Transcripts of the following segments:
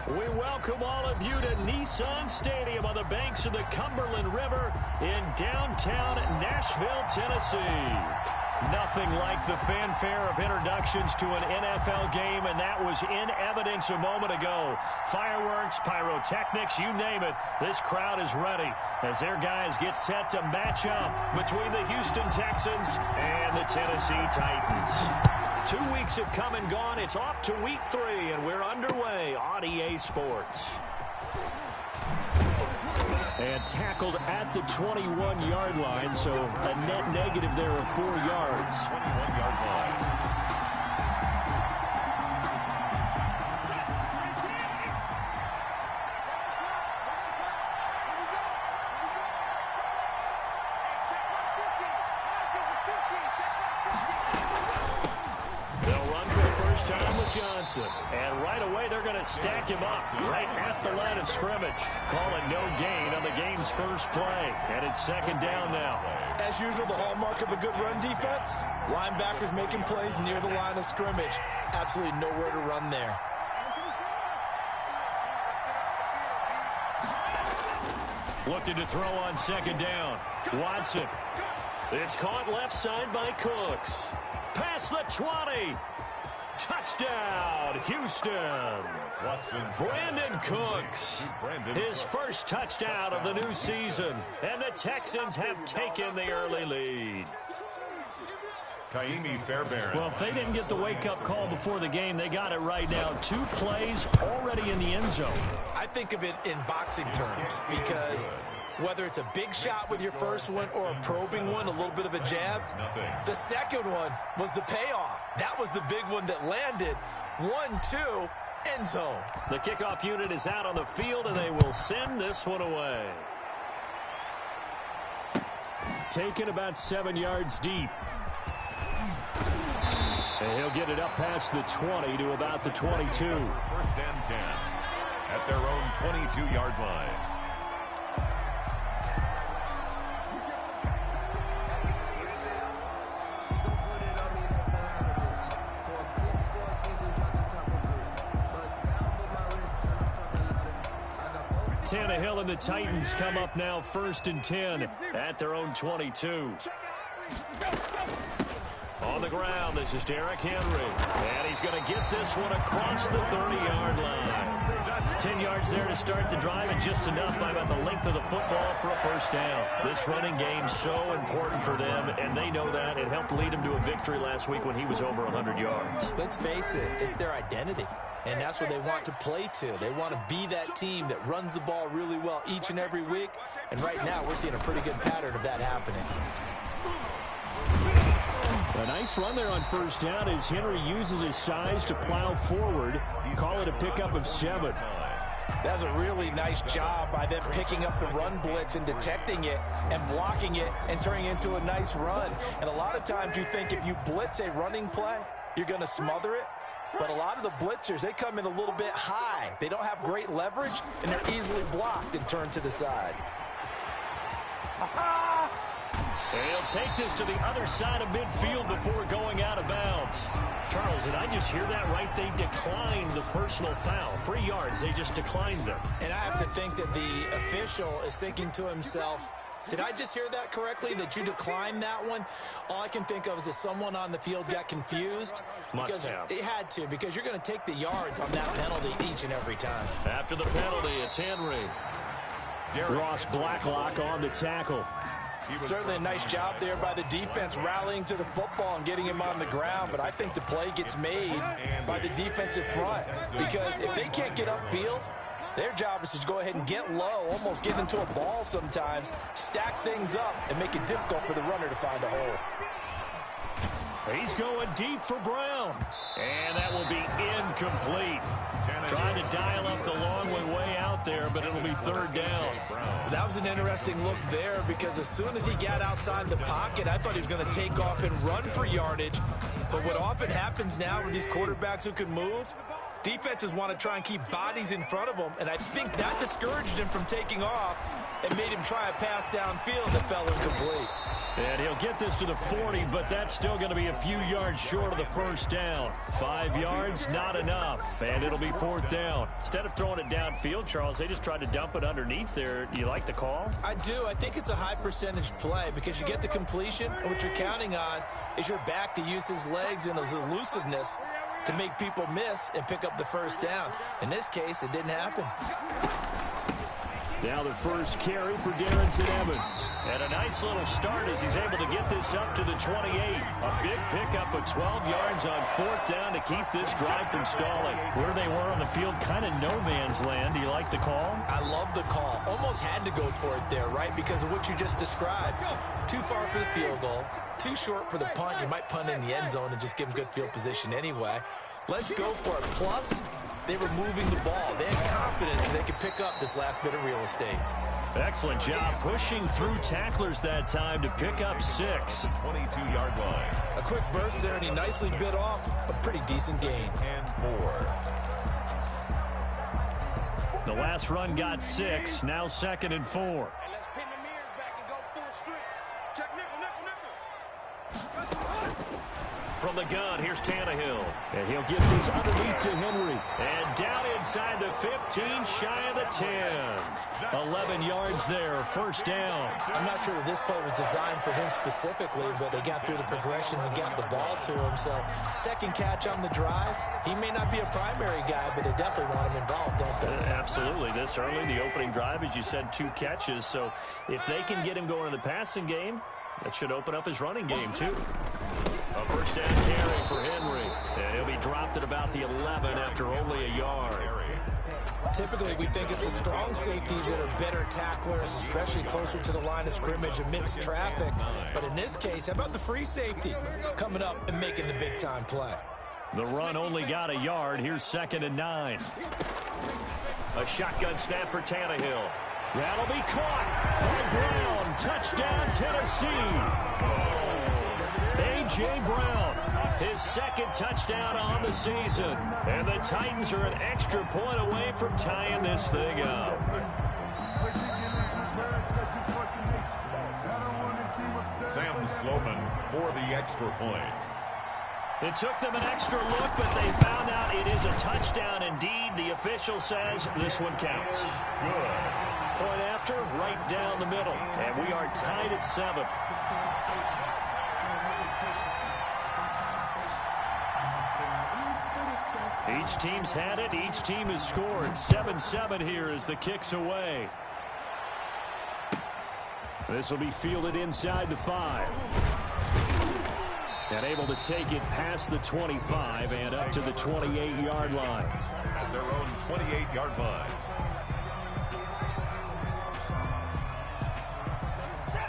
We welcome all of you to Nissan Stadium on the banks of the Cumberland River in downtown Nashville, Tennessee. Nothing like the fanfare of introductions to an NFL game, and that was in evidence a moment ago. Fireworks, pyrotechnics, you name it. This crowd is ready as their guys get set to match up between the Houston Texans and the Tennessee Titans. 2 weeks have come and gone. It's off to week 3, and we're underway on EA Sports. And tackled at the 21-yard line, so a net negative there of 4 yards. 21-yard line. Johnson. And right away, they're going to stack him up right at the line of scrimmage. Calling no gain on the game's first play. And it's second down now. As usual, the hallmark of a good run defense, linebackers making plays near the line of scrimmage. Absolutely nowhere to run there. Looking to throw on second down. Watson. It's caught left side by Cooks. Past the 20. Touchdown, Houston. Brandon Cooks, his first touchdown of the new season, and the Texans have taken the early lead. Fairbairn. Well, if they didn't get the wake-up call before the game, they got it right now. 2 plays already in the end zone. I think of it in boxing terms because whether it's a big shot with your first one or a probing one, a little bit of a jab, the second one was the payoff. That was the big one that landed. 1-2, end zone. The kickoff unit is out on the field, and they will send this one away. Taken about 7 yards deep. And he'll get it up past the 20 to about the 22. First and 10 at their own 22-yard line. Tannehill and the Titans come up now 1st and 10 at their own 22. On the ground, this is Derrick Henry. And he's going to get this one across the 30-yard line. 10 yards there to start the drive, and just enough by about the length of the football for a first down. This running game so important for them, and they know that. It helped lead them to a victory last week when he was over 100 yards. Let's face it, it's their identity. And that's what they want to play to. They want to be that team that runs the ball really well each and every week. And right now, we're seeing a pretty good pattern of that happening. A nice run there on first down as Henry uses his size to plow forward. Call it a pickup of 7. That's a really nice job by them picking up the run blitz and detecting it and blocking it and turning it into a nice run. And a lot of times you think if you blitz a running play, you're going to smother it. But a lot of the blitzers, they come in a little bit high. They don't have great leverage, and they're easily blocked and turned to the side. And he'll take this to the other side of midfield before going out of bounds. Charles, did I just hear that right? They declined the personal foul. 3 yards, they just declined them. And I have to think that the official is thinking to himself, did I just hear that correctly, that you declined that one? All I can think of is that someone on the field got confused. Must have. It had to, because you're going to take the yards on that penalty each and every time. After the penalty, it's Henry. Ross Blacklock on the tackle. Certainly a nice job there by the defense rallying to the football and getting him on the ground, but I think the play gets made by the defensive front, because if they can't get upfield, their job is to go ahead and get low, almost get into a ball sometimes, stack things up, and make it difficult for the runner to find a hole. He's going deep for Brown. And that will be incomplete. Trying to dial up the long one way out there, but it'll be 3rd down. That was an interesting look there, because as soon as he got outside the pocket, I thought he was going to take off and run for yardage. But what often happens now with these quarterbacks who can move, defenses want to try and keep bodies in front of them, and I think that discouraged him from taking off and made him try a pass downfield that fell incomplete. And he'll get this to the 40, but that's still going to be a few yards short of the first down. 5 yards, not enough, and it'll be fourth down. Instead of throwing it downfield, Charles, they just tried to dump it underneath there. Do you like the call? I do. I think it's a high percentage play because you get the completion, and what you're counting on is your back to use his legs and his elusiveness to make people miss and pick up the first down. In this case, it didn't happen. Now the first carry for Darrington Evans. And a nice little start as he's able to get this up to the 28. A big pickup of 12 yards on fourth down to keep this drive from stalling. Where they were on the field, kind of no man's land. Do you like the call? I love the call. Almost had to go for it there, right? Because of what you just described. Too far for the field goal. Too short for the punt. You might punt in the end zone and just give him good field position anyway. Let's go for it. Plus, they were moving the ball. They had confidence they could pick up this last bit of real estate. Excellent job pushing through tacklers that time to pick up 6. 22-yard line. A quick burst there, and he nicely bit off a pretty decent gain. And 4. The last run got 6. Now 2nd and 4. From the gun, here's Tannehill. And he'll give this underneath to Henry. And down inside the 15, shy of the 10. 11 yards there, first down. I'm not sure that this play was designed for him specifically, but they got through the progressions and got the ball to him. So, second catch on the drive. He may not be a primary guy, but they definitely want him involved, don't they? Absolutely. This early, the opening drive, as you said, 2 catches. So, if they can get him going in the passing game, that should open up his running game, too. A first down carry for Henry. And he'll be dropped at about the 11 after only a yard. Typically, we think it's the strong safeties that are better tacklers, especially closer to the line of scrimmage amidst traffic. But in this case, how about the free safety coming up and making the big-time play? The run only got a yard. Here's 2nd and 9. A shotgun snap for Tannehill. That'll be caught by Brown. Touchdown, Tennessee. A.J. Brown, his 2nd touchdown on the season. And the Titans are an extra point away from tying this thing up. Sam Sloman for the extra point. It took them an extra look, but they found out it is a touchdown indeed. The official says this one counts. Good. Point after, right down the middle. And we are tied at 7. Each team's had it. Each team has scored. 7-7 here as the kick's away. This will be fielded inside the 5. And able to take it past the 25 and up to the 28-yard line. At their own 28-yard line.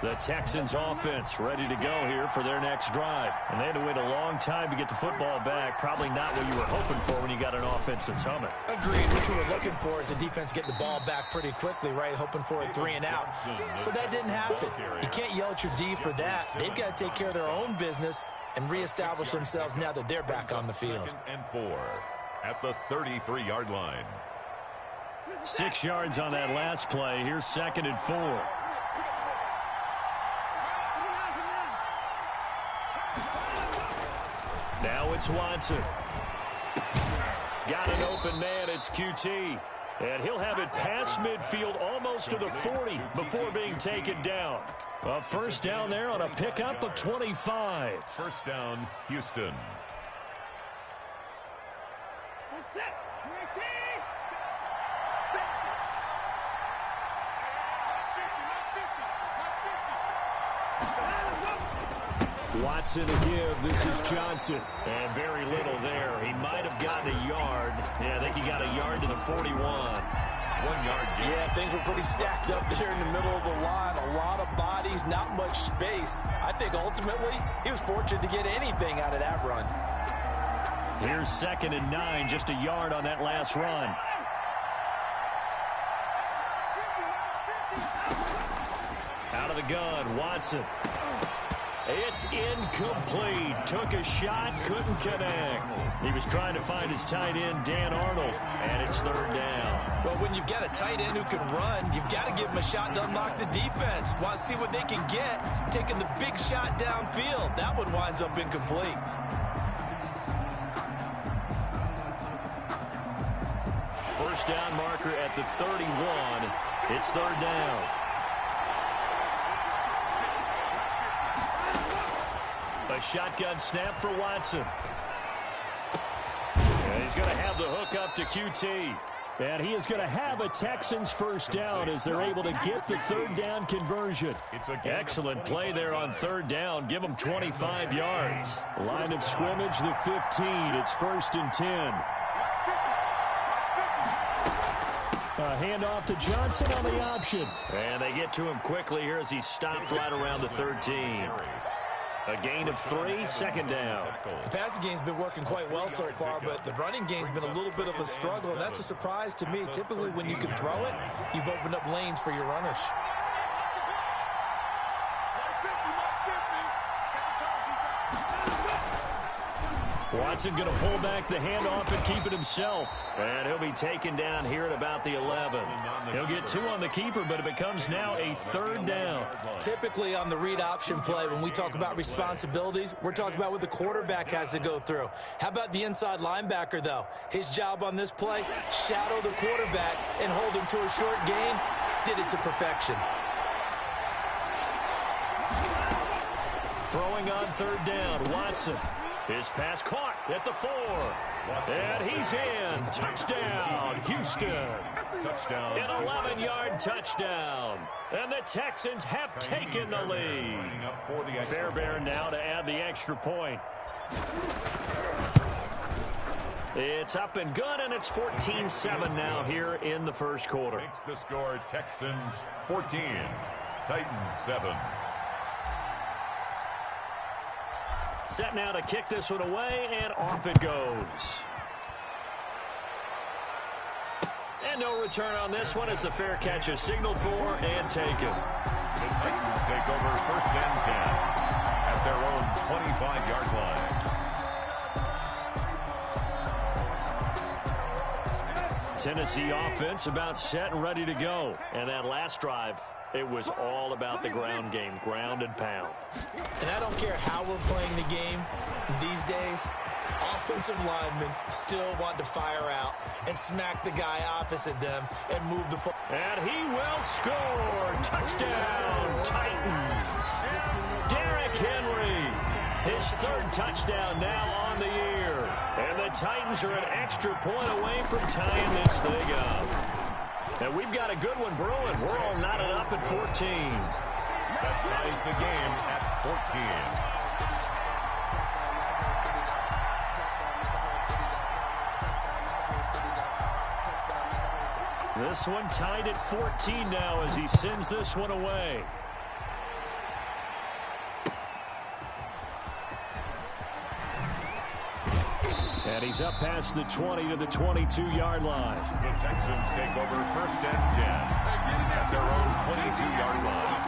The Texans offense ready to go here for their next drive. And they had to wait a long time to get the football back. Probably not what you were hoping for when you got an offense that's humming. Agreed. What you were looking for is the defense getting the ball back pretty quickly, right? Hoping for a 3 and out. So that didn't happen. You can't yell at your D for that. They've got to take care of their own business and reestablish themselves now that they're back on the field. 2nd and 4 at the 33-yard line. 6 yards on that last play. Here's 2nd and 4. Now it's Watson. Got an open man. It's QT. And he'll have it past midfield almost to the 40 before being taken down. A first down there on a pickup of 25. First down, Houston. Watson to give. This is Johnson. And very little there. He might have gotten a yard. Yeah, I think he got a yard to the 41. 1 yard gain. Yeah, things were pretty stacked up there in the middle of the line. A lot of bodies, not much space. I think ultimately he was fortunate to get anything out of that run. Here's 2nd and 9, just a yard on that last run. Out of the gun, Watson. It's incomplete. Took a shot, couldn't connect. He was trying to find his tight end, Dan Arnold, and it's third down. Well, when you've got a tight end who can run, you've got to give him a shot to unlock the defense. Want to see what they can get, taking the big shot downfield. That one winds up incomplete. First down marker at the 31. It's third down. A shotgun snap for Watson. And he's going to have the hook up to QT. And he is going to have a Texans first down as they're able to get the third down conversion. Excellent play there on third down. Give them 25 yards. Line of scrimmage, the 15. It's first and 10. A handoff to Johnson on the option. And they get to him quickly here as he stopped right around the 13. A gain of 3, second down. The passing game's been working quite well so far, but the running game's been a little bit of a struggle, and that's a surprise to me. Typically, when you can throw it, you've opened up lanes for your runners. Watson going to pull back the handoff and keep it himself. And he'll be taken down here at about the 11. He'll get 2 on the keeper, but it becomes now a third down. Typically on the read option play, when we talk about responsibilities, we're talking about what the quarterback has to go through. How about the inside linebacker, though? His job on this play, shadow the quarterback and hold him to a short gain. Did it to perfection. Throwing on third down, Watson. His pass caught at the 4. And he's in. Touchdown, Houston. Touchdown. An 11-yard touchdown. And the Texans have taken the lead. Fairbairn now to add the extra point. It's up and good, and it's 14-7 now here in the first quarter. Makes the score Texans 14, Titans 7. Set now to kick this one away, and off it goes. And no return on this one as the fair catch is signaled for and taken. The Titans take over first and 10 at their own 25-yard line. Tennessee offense about set and ready to go. And that last drive, it was all about the ground game, ground and pound. And I don't care how we're playing the game these days, offensive linemen still want to fire out and smack the guy opposite them and move the football. And he will score. Touchdown, Titans. Derrick Henry, his third touchdown now on the year. And the Titans are an extra point away from tying this thing up. And we've got a good one brewing. We're all knotted up at 14. That ties the game at 14. This one tied at 14 now as he sends this one away. And he's up past the 20 to the 22-yard line. The Texans take over first and 10 at their own 22-yard line.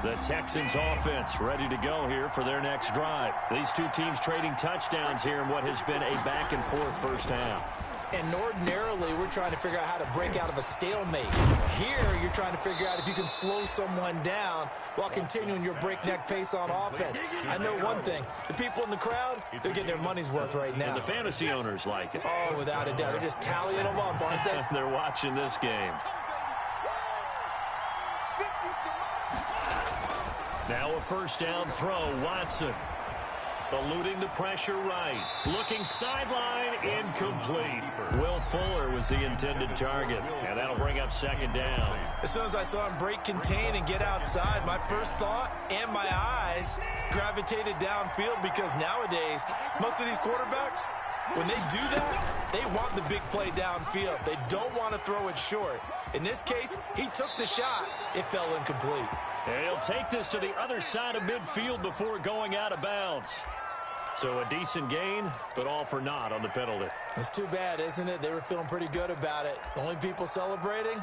The Texans offense ready to go here for their next drive. These two teams trading touchdowns here in what has been a back-and-forth first half. And ordinarily, we're trying to figure out how to break out of a stalemate. Here, you're trying to figure out if you can slow someone down while continuing your breakneck pace on offense. I know one thing. The people in the crowd, they're getting their money's worth right now. And the fantasy owners like it. Oh, without a doubt. They're just tallying them up, aren't they? They're watching this game. Now a first down throw, Watson. Eluding the pressure right. Looking sideline, incomplete. Will Fuller was the intended target. And that'll bring up second down. As soon as I saw him break contain and get outside, my first thought and my eyes gravitated downfield because nowadays, most of these quarterbacks, when they do that, they want the big play downfield. They don't want to throw it short. In this case, he took the shot. It fell incomplete. And he'll take this to the other side of midfield before going out of bounds. So a decent gain, but all for naught on the penalty. It's too bad, isn't it? They were feeling pretty good about it. The only people celebrating,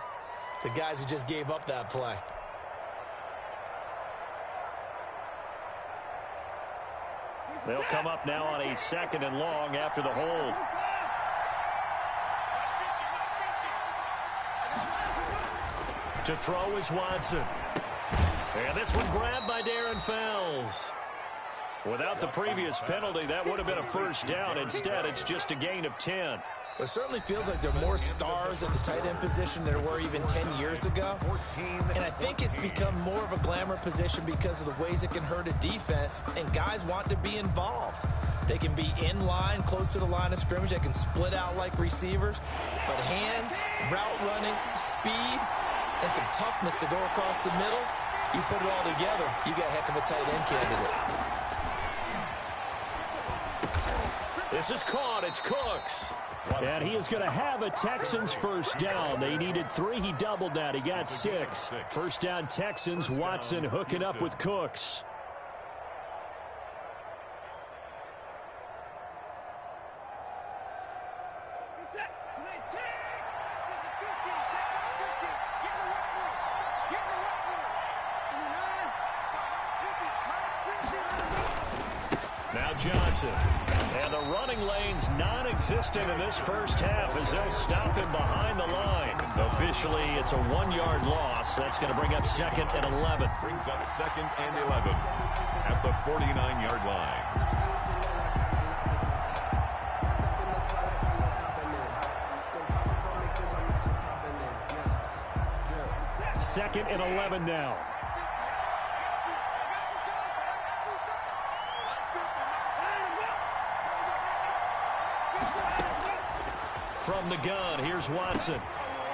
The guys who just gave up that play. They'll come up now on a 2nd and long after the hold. To throw is Watson. And this one grabbed by Darren Fells. Without the previous penalty, that would have been a first down. Instead, it's just a gain of 10. It certainly feels like there are more stars at the tight end position than there were even 10 years ago. And I think it's become more of a glamour position because of the ways it can hurt a defense, and guys want to be involved. They can be in line, close to the line of scrimmage. They can split out like receivers. But hands, route running, speed, and some toughness to go across the middle, you put it all together, you got a heck of a tight end candidate. This is caught. It's Cooks. And he is going to have a Texans first down. They needed 3. He doubled that. He got 6. First down Texans. Watson hooking up with Cooks. Now Johnson. And the running lane's non-existent in this first half as they'll stop him behind the line. Officially, it's a 1-yard loss. That's going to bring up 2nd and 11. Brings up 2nd and 11 at the 49-yard line. Second and 11 now. From the gun, here's Watson.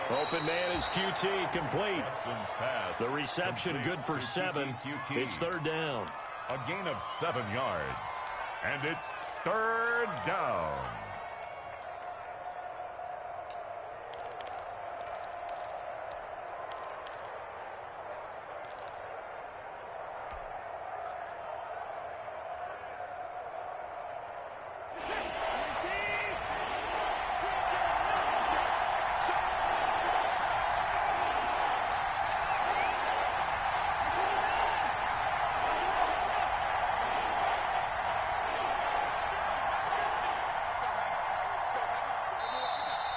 Open man is QT, complete. The reception good for 7. It's 3rd down. A gain of 7 yards. And it's 3rd down.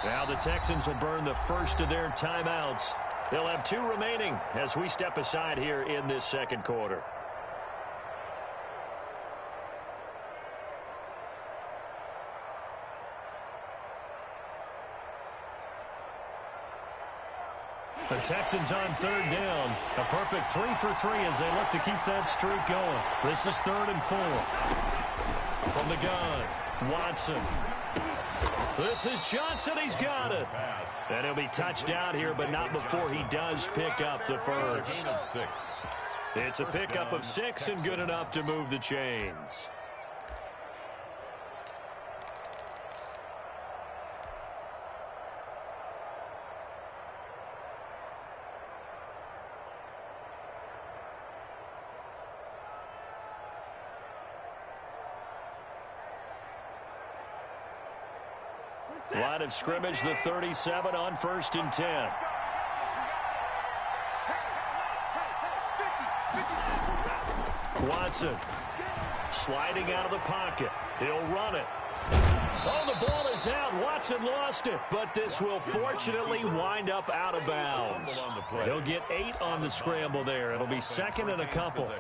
Now the Texans will burn the first of their timeouts. They'll have 2 remaining as we step aside here in this second quarter. The Texans on 3rd down. A perfect 3 for 3 as they look to keep that streak going. This is 3rd and 4. From the gun, Watson. This is Johnson. He's got it. And he'll be touched out here, but not before he does pick up the first. It's a pickup of 6 and good enough to move the chains. Line of scrimmage, the 37 on 1st and 10. Watson sliding out of the pocket. He'll run it. Oh, the ball is out. Watson lost it, but this will fortunately wind up out of bounds. He'll get 8 on the scramble there. It'll be 2nd and a couple.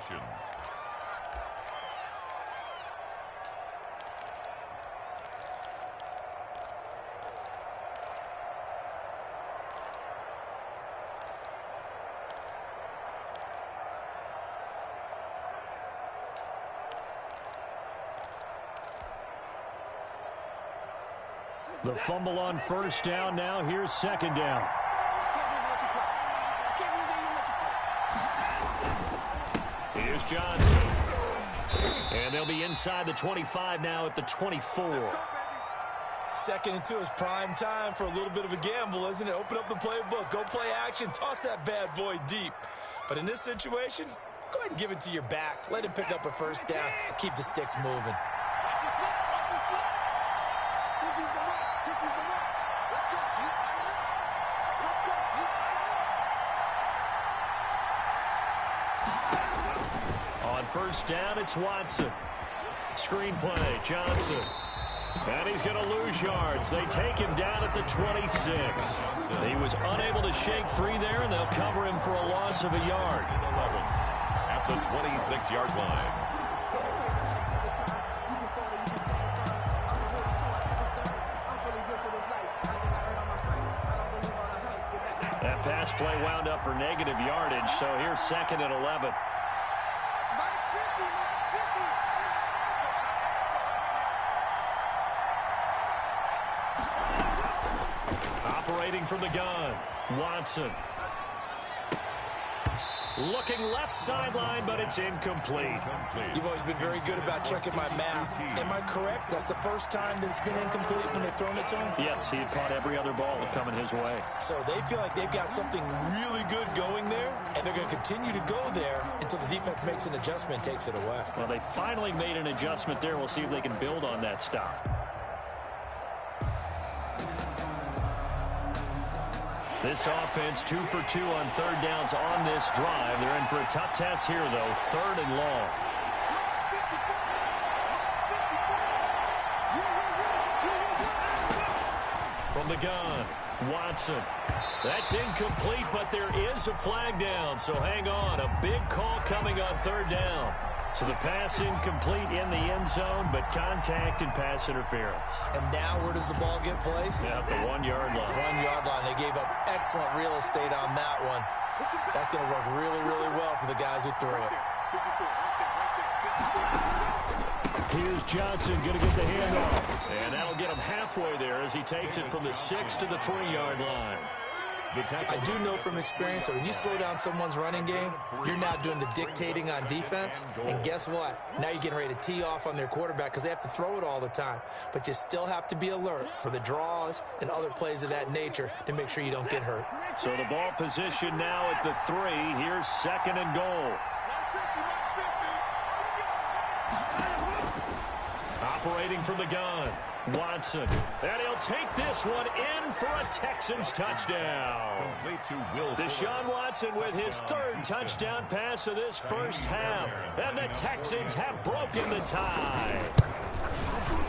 The fumble on 1st down. Now here's 2nd down. Here's Johnson. And they'll be inside the 25 now at the 24. 2nd and 2 is prime time for a little bit of a gamble, isn't it? Open up the playbook. Go play action. Toss that bad boy deep. But in this situation, go ahead and give it to your back. Let him pick up a first down. Keep the sticks moving. On first down, it's Watson. Screenplay, Johnson. And he's going to lose yards. They take him down at the 26. He was unable to shake free there, and they'll cover him for a loss of a yard. At the 26-yard line. That pass play wound up for negative yardage, so here's 2nd and 11. Operating from the gun, Watson. Looking left sideline, but it's incomplete. You've always been very good about checking my math. Am I correct? That's the first time that it's been incomplete when they've thrown it to him? Yes, he had caught every other ball coming his way. So they feel like they've got something really good going there, and they're going to continue to go there until the defense makes an adjustment and takes it away. Well, they finally made an adjustment there. We'll see if they can build on that stop. This offense 2 for 2 on third downs on this drive. They're in for a tough test here, though. 3rd and long. From the gun, Watson. That's incomplete, but there is a flag down, so hang on. A big call coming on 3rd down. So the pass incomplete in the end zone, but contact and pass interference. And now where does the ball get placed? Yeah, at the 1-yard line. 1-yard line. They gave up excellent real estate on that one. That's going to work really, really well for the guys who threw it. Here's Johnson going to get the handoff. And that'll get him halfway there as he takes it from the 6 to the 3-yard line. I do know from experience that when you slow down someone's running game, you're now doing the dictating on defense. And guess what? Now you're getting ready to tee off on their quarterback because they have to throw it all the time. But you still have to be alert for the draws and other plays of that nature to make sure you don't get hurt. So the ball position now at the 3. Here's 2nd and goal. Operating from the gun, Watson. And he'll take this one in for a Texans touchdown. Deshaun Watson with his 3rd touchdown pass of this first half. And the Texans have broken the tie.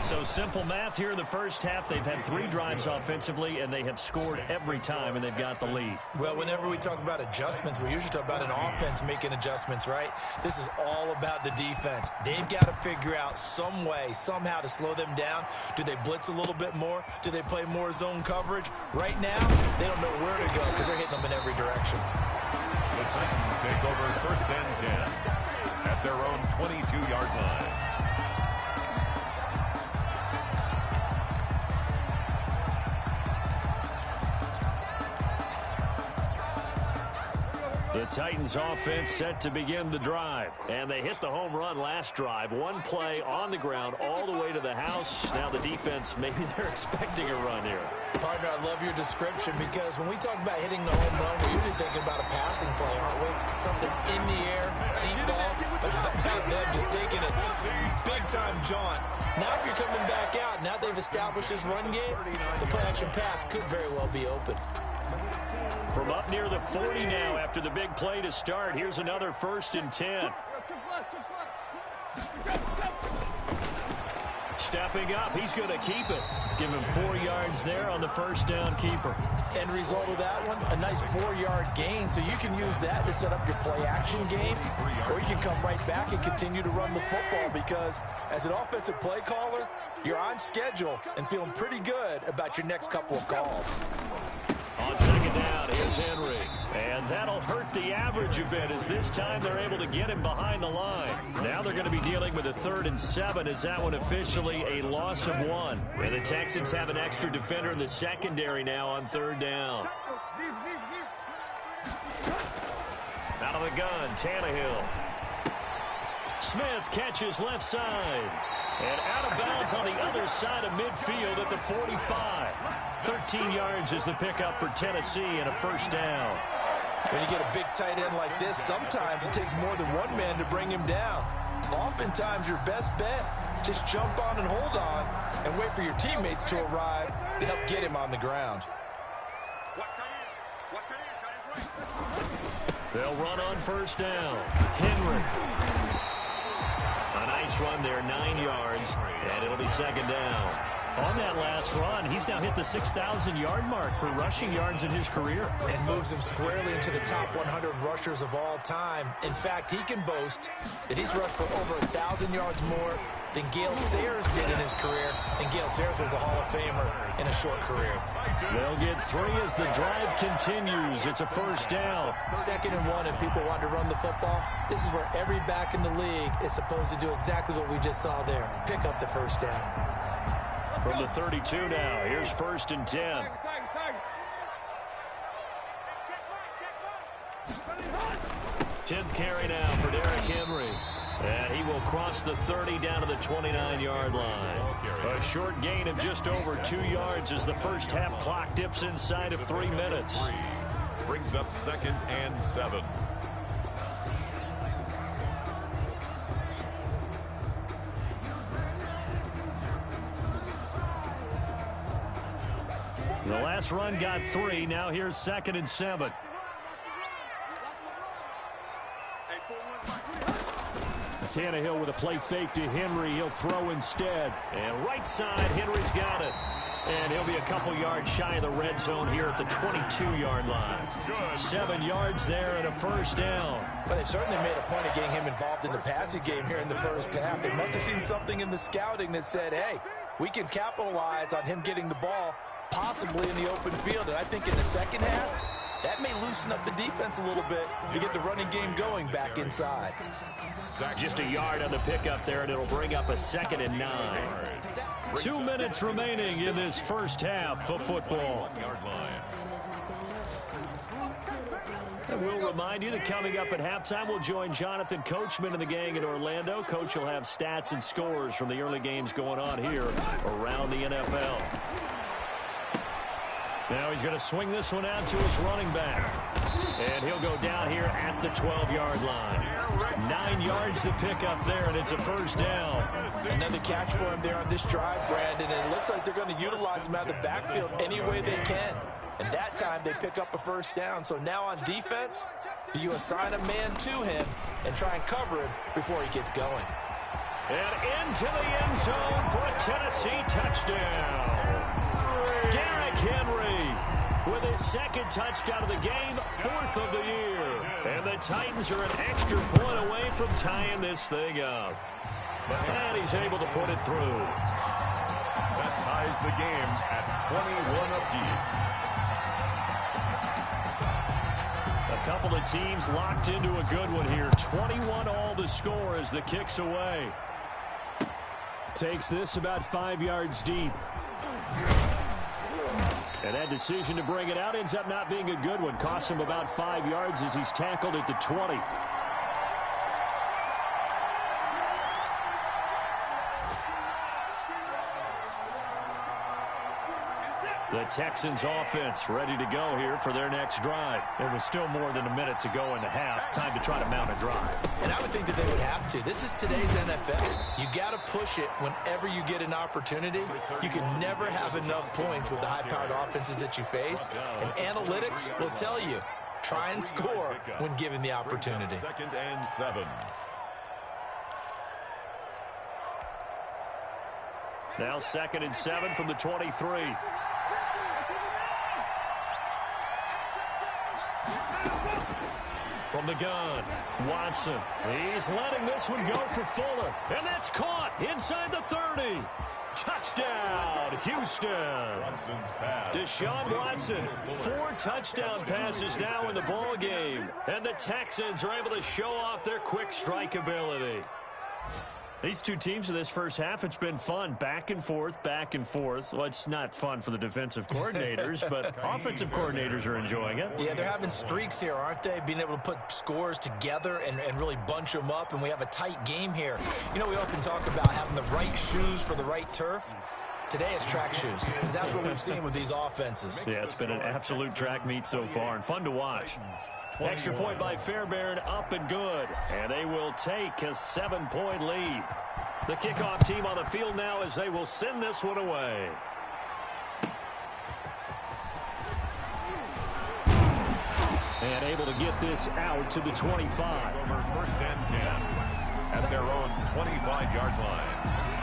So simple math here in the first half. They've had 3 drives offensively, and they have scored every time, and they've got the lead. Well, whenever we talk about adjustments, we usually talk about an offense making adjustments, right? This is all about the defense. They've got to figure out some way, somehow to slow them down. Do they blitz a little bit more? Do they play more zone coverage? Right now, they don't know where to go because they're hitting them in every direction. The Titans take over 1st and 10 at their own 22-yard line. The Titans offense set to begin the drive. And they hit the home run last drive. 1 play on the ground all the way to the house. Now the defense, maybe they're expecting a run here. Partner, I love your description because when we talk about hitting the home run, we're usually thinking about a passing play, aren't we? Something in the air, deep ball. But how about them just taking it big-time jaunt? Now if you're coming back out, now they've established this run game, the play-action pass could very well be open. From up near the 40 now after the big play to start. Here's another 1st and 10. Stepping up, he's going to keep it. Give him 4 yards there on the first down keeper. End result of that one, a nice 4-yard gain. So you can use that to set up your play-action game, or you can come right back and continue to run the football because as an offensive play caller, you're on schedule and feeling pretty good about your next couple of calls. On 2nd down, here's Henry. And that'll hurt the average a bit as this time they're able to get him behind the line. Now they're going to be dealing with a 3rd and 7 as that one officially a loss of 1. And the Texans have an extra defender in the secondary now on 3rd down. Out of the gun, Tannehill. Smith catches left side. And out of bounds on the other side of midfield at the 45. 13 yards is the pickup for Tennessee and a 1st down. When you get a big tight end like this, sometimes it takes more than one man to bring him down. Oftentimes, your best bet, just jump on and hold on and wait for your teammates to arrive to help get him on the ground. They'll run on 1st down. Henry. nice run there, 9 yards, and it'll be second down. On that last run, he's now hit the 6,000-yard mark for rushing yards in his career. And moves him squarely into the top 100 rushers of all time. In fact, he can boast that he's rushed for over 1,000 yards more than Gale Sayers did in his career. And Gale Sayers was a Hall of Famer in a short career. They'll get 3 as the drive continues. It's a first down. 2nd and 1, and people want to run the football. This is where every back in the league is supposed to do exactly what we just saw there. Pick up the first down. From the 32 now, here's 1st and 10. Tenth carry now for Derrick Henry. And he will cross the 30 down to the 29-yard line. A short gain of just over 2 yards as the first half clock dips inside of 3 minutes. Brings up 2nd and 7. The last run got 3. Now here's 2nd and 7. Tannehill with a play fake to Henry. He'll throw instead. And right side, Henry's got it. And he'll be a couple yards shy of the red zone here at the 22-yard line. 7 yards there and a first down. Well, they've certainly made a point of getting him involved in the passing game here in the first half. They must have seen something in the scouting that said, hey, we can capitalize on him getting the ball possibly in the open field. And I think in the second half, that may loosen up the defense a little bit to get the running game going back inside. Just a yard on the pickup there, and it'll bring up a 2nd and 9. 2 minutes remaining in this first half of football. And we'll remind you that coming up at halftime, we'll join Jonathan Coachman and the gang in Orlando. Coach will have stats and scores from the early games going on here around the NFL. Now he's going to swing this one out to his running back. And he'll go down here at the 12-yard line. 9 yards to pick up there, and it's a first down. Another catch for him there on this drive, Brandon, and it looks like they're going to utilize him out of the backfield any way they can. And that time they pick up a first down. So now on defense, do you assign a man to him and try and cover him before he gets going? And into the end zone for a Tennessee touchdown. Derrick Henry with his 2nd touchdown of the game, 4th of the year. And the Titans are an extra point away from tying this thing up. And he's able to put it through. That ties the game at 21 apiece. A couple of teams locked into a good one here. 21 all the score as the kick's away. Takes this about 5 yards deep. And that decision to bring it out ends up not being a good one. Costs him about 5 yards as he's tackled at the 20. The Texans offense ready to go here for their next drive. There was still more than a minute to go in the half. Time to try to mount a drive. And I would think that they would have to. This is today's NFL. You got to push it whenever you get an opportunity. You can never have enough points with the high-powered offenses that you face. And analytics will tell you, try and score when given the opportunity. 2nd and 7. Now 2nd and 7 from the 23. From the gun, Watson. He's letting this one go for Fuller. And that's caught inside the 30. Touchdown, Houston. Deshaun Watson, 4 touchdown passes now in the ball game. And the Texans are able to show off their quick strike ability. These two teams in this first half, it's been fun. Back and forth, back and forth. Well, it's not fun for the defensive coordinators, but offensive coordinators are enjoying it. Yeah, they're having streaks here, aren't they? Being able to put scores together and really bunch them up, and we have a tight game here. You know, we often talk about having the right shoes for the right turf. Today it's track shoes, because that's what we've seen with these offenses. Yeah, it's been an absolute track meet so far, and fun to watch. Extra point by Fairbairn, up and good. And they will take a 7-point lead. The kickoff team on the field now as they will send this one away. And able to get this out to the 25. Over 1st and 10. at their own 25-yard line.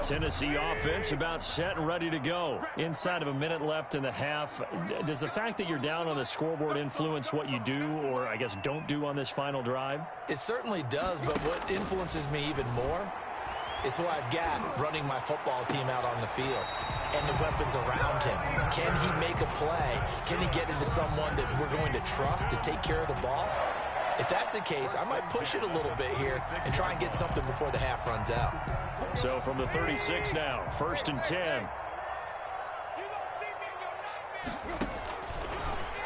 Tennessee offense about set and ready to go. Inside of a minute left in the half. Does the fact that you're down on the scoreboard influence what you do, or I guess don't do on this final drive? It certainly does, but what influences me even more is who I've got running my football team out on the field and the weapons around him. Can he make a play? Can he get into someone that we're going to trust to take care of the ball? If that's the case, I might push it a little bit here and try and get something before the half runs out. So from the 36 now, 1st and 10.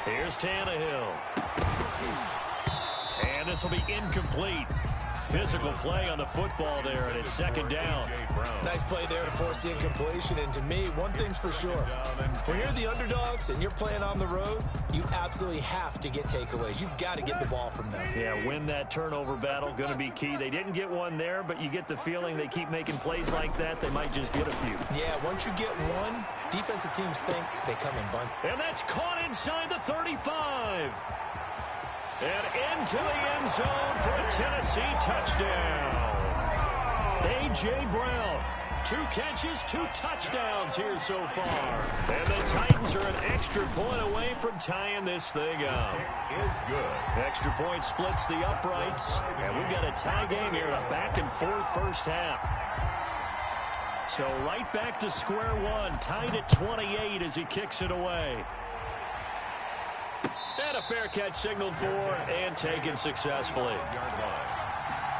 Here's Tannehill. And this will be incomplete. Physical play on the football there, and it's 2nd down. Nice play there to force the incompletion. And to me, one thing's for sure. When you're the underdogs and you're playing on the road, you absolutely have to get takeaways. You've got to get the ball from them. Yeah, win that turnover battle, going to be key. They didn't get one there, but you get the feeling they keep making plays like that, they might just get a few. Yeah, once you get one, defensive teams think they come in bunch. And that's caught inside the 35. And into the end zone for a Tennessee touchdown. A.J. Brown, 2 catches, 2 touchdowns here so far. And the Titans are an extra point away from tying this thing up. Is good. Extra point splits the uprights. And we've got a tie game here, a back-and-forth first half. So right back to square one, tied at 28 as he kicks it away. And a fair catch signaled for and taken successfully.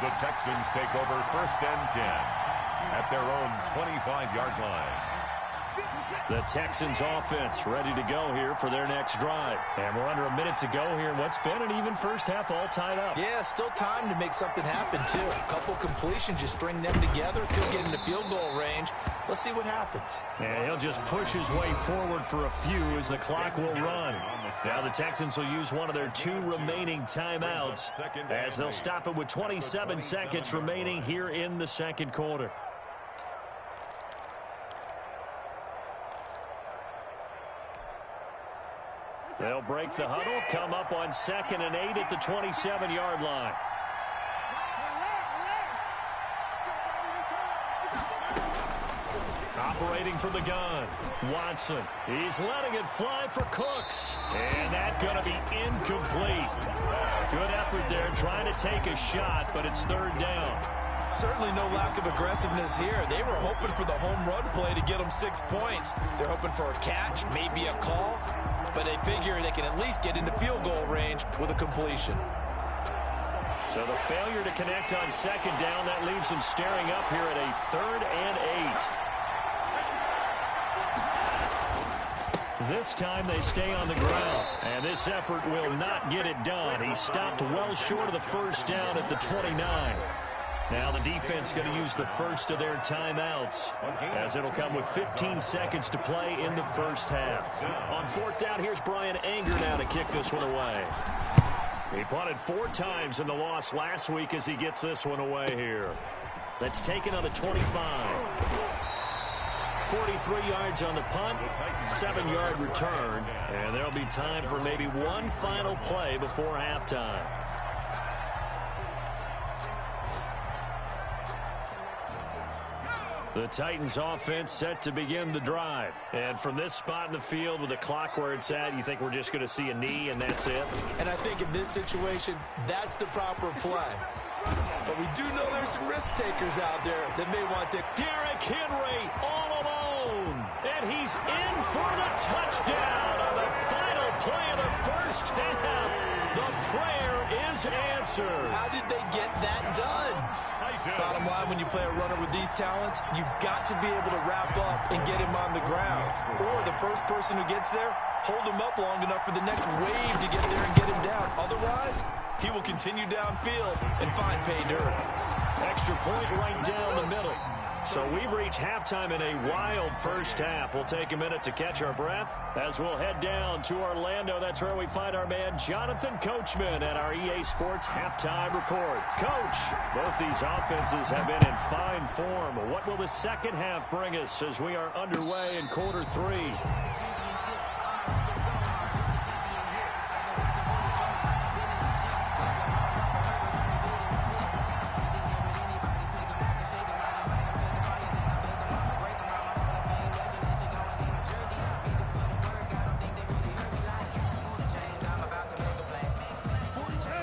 The Texans take over 1st and 10 at their own 25-yard line. The Texans offense ready to go here for their next drive. And we're under a minute to go here in what's been an even first half, all tied up. Yeah, still time to make something happen, too. A couple completions, just string them together. Could get into field goal range. Let's see what happens. And he'll just push his way forward for a few as the clock will run. Now the Texans will use one of their 2 remaining timeouts as they'll stop it with 27 seconds remaining here in the 2nd quarter. They'll break the huddle, come up on 2nd and 8 at the 27-yard line. Operating from the gun, Watson. He's letting it fly for Cooks. And that's going to be incomplete. Good effort there, trying to take a shot, but it's 3rd down. Certainly no lack of aggressiveness here. They were hoping for the home run play to get them 6 points. They're hoping for a catch, maybe a call, but they figure they can at least get into field goal range with a completion. So the failure to connect on 2nd down, that leaves them staring up here at a 3rd and 8. This time they stay on the ground, and this effort will not get it done. He stopped well short of the 1st down at the 29. Now the defense going to use the first of their timeouts, as it'll come with 15 seconds to play in the first half. On 4th down, here's Brian Anger now to kick this one away. He punted 4 times in the loss last week as he gets this one away here. That's taken on the 25. 43 yards on the punt, 7-yard return, and there'll be time for maybe one final play before halftime. The Titans offense set to begin the drive. And from this spot in the field with the clock where it's at, you think we're just going to see a knee and that's it? And I think in this situation, that's the proper play. But we do know there's some risk takers out there that may want to. Derrick Henry all alone. And he's in for the touchdown on the final play of the first half. The prayer is answered. How did they get that done? Bottom line, when you play a runner with these talents, you've got to be able to wrap up and get him on the ground. Or the first person who gets there, hold him up long enough for the next wave to get there and get him down. Otherwise, he will continue downfield and find pay dirt. Extra point right down the middle. So we've reached halftime in a wild first half. We'll take a minute to catch our breath as we'll head down to Orlando. That's where we find our man Jonathan Coachman at our EA Sports Halftime Report. Coach, both these offenses have been in fine form. What will the second half bring us as we are underway in quarter three?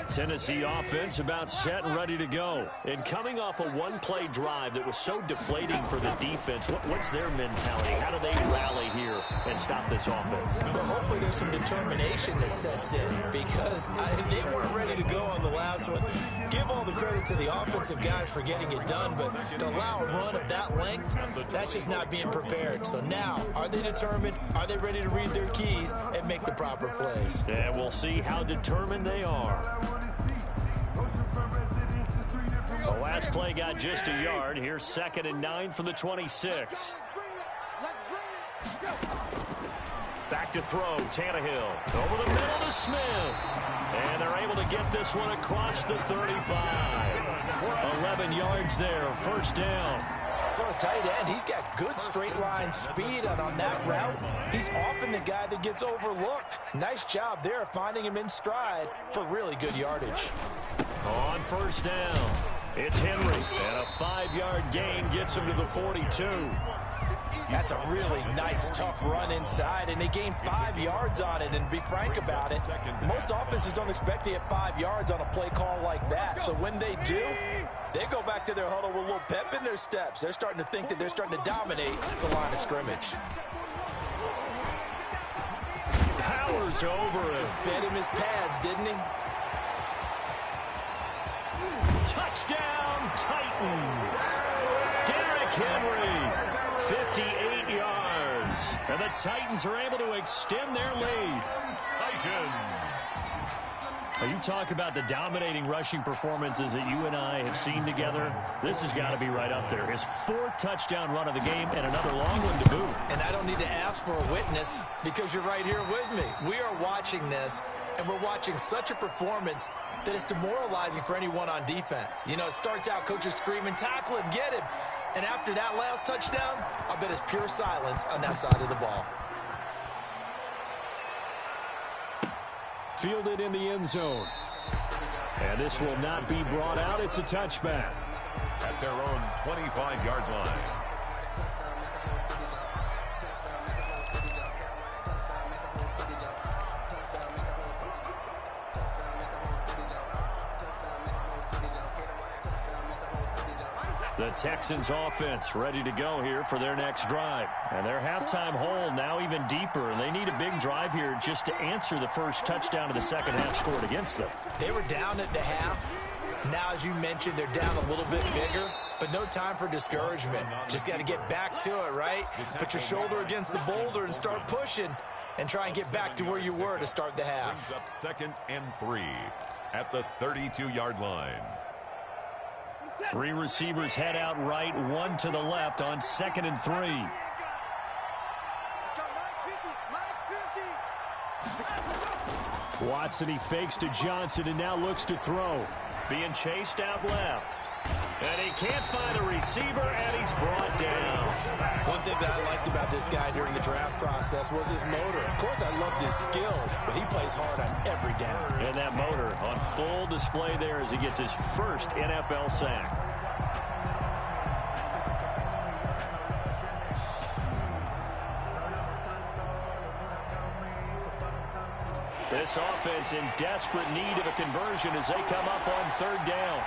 Tennessee offense about set and ready to go. And coming off a one-play drive that was so deflating for the defense, what's their mentality? How do they rally here and stop this offense? Well, hopefully there's some determination that sets in because they weren't ready to go on the last one. Give all the credit to the offensive guys for getting it done, but to allow a run of that length, that's just not being prepared. So now, are they determined? Are they ready to read their keys and make the proper plays? And we'll see how determined they are. The last play got just a yard. Here's 2nd and 9 from the 26. Back to throw, Tannehill. Over the middle to Smith. And they're able to get this one across the 35. 11 yards there, first down. For a tight end, he's got good straight line speed, and on that route, he's often the guy that gets overlooked. Nice job there finding him in stride for really good yardage. On first down, it's Henry, and a 5-yard gain gets him to the 42. That's a really nice, tough run inside, and they gained 5 yards on it. And to be frank about it, most offenses don't expect to get 5 yards on a play call like that. So when they do, they go back to their huddle with a little pep in their steps. They're starting to think that they're starting to dominate the line of scrimmage. Powers over it. Just fed him his pads, didn't he? Touchdown, Titans. Derrick Henry. 58 yards. And the Titans are able to extend their lead. Titans. You talk about the dominating rushing performances that you and I have seen together. This has got to be right up there. His 4th touchdown run of the game and another long one to boot. And I don't need to ask for a witness because you're right here with me. We are watching this, and we're watching such a performance that it's demoralizing for anyone on defense. You know, it starts out coaches screaming, tackle him, get him. And after that last touchdown, I bet it's pure silence on that side of the ball. Fielded in the end zone. And this will not be brought out. It's a touchback. At their own 25-yard line. The Texans offense ready to go here for their next drive. And their halftime hole now even deeper. And they need a big drive here just to answer the first touchdown of the second half scored against them. They were down at the half. Now, as you mentioned, they're down a little bit bigger. But no time for discouragement. Just got to get back to it, right? Put your shoulder against the boulder and start pushing. And try and get back to where you were to start the half. Up 2nd and 3 at the 32-yard line. 3 receivers head out right, 1 to the left on 2nd and 3. Watson, he fakes to Johnson and now looks to throw. Being chased out left. And he can't find a receiver, and he's brought down. One thing that I liked about this guy during the draft process was his motor. Of course, I loved his skills, but he plays hard on every down. And that motor on full display there as he gets his first NFL sack. This offense in desperate need of a conversion as they come up on 3rd down.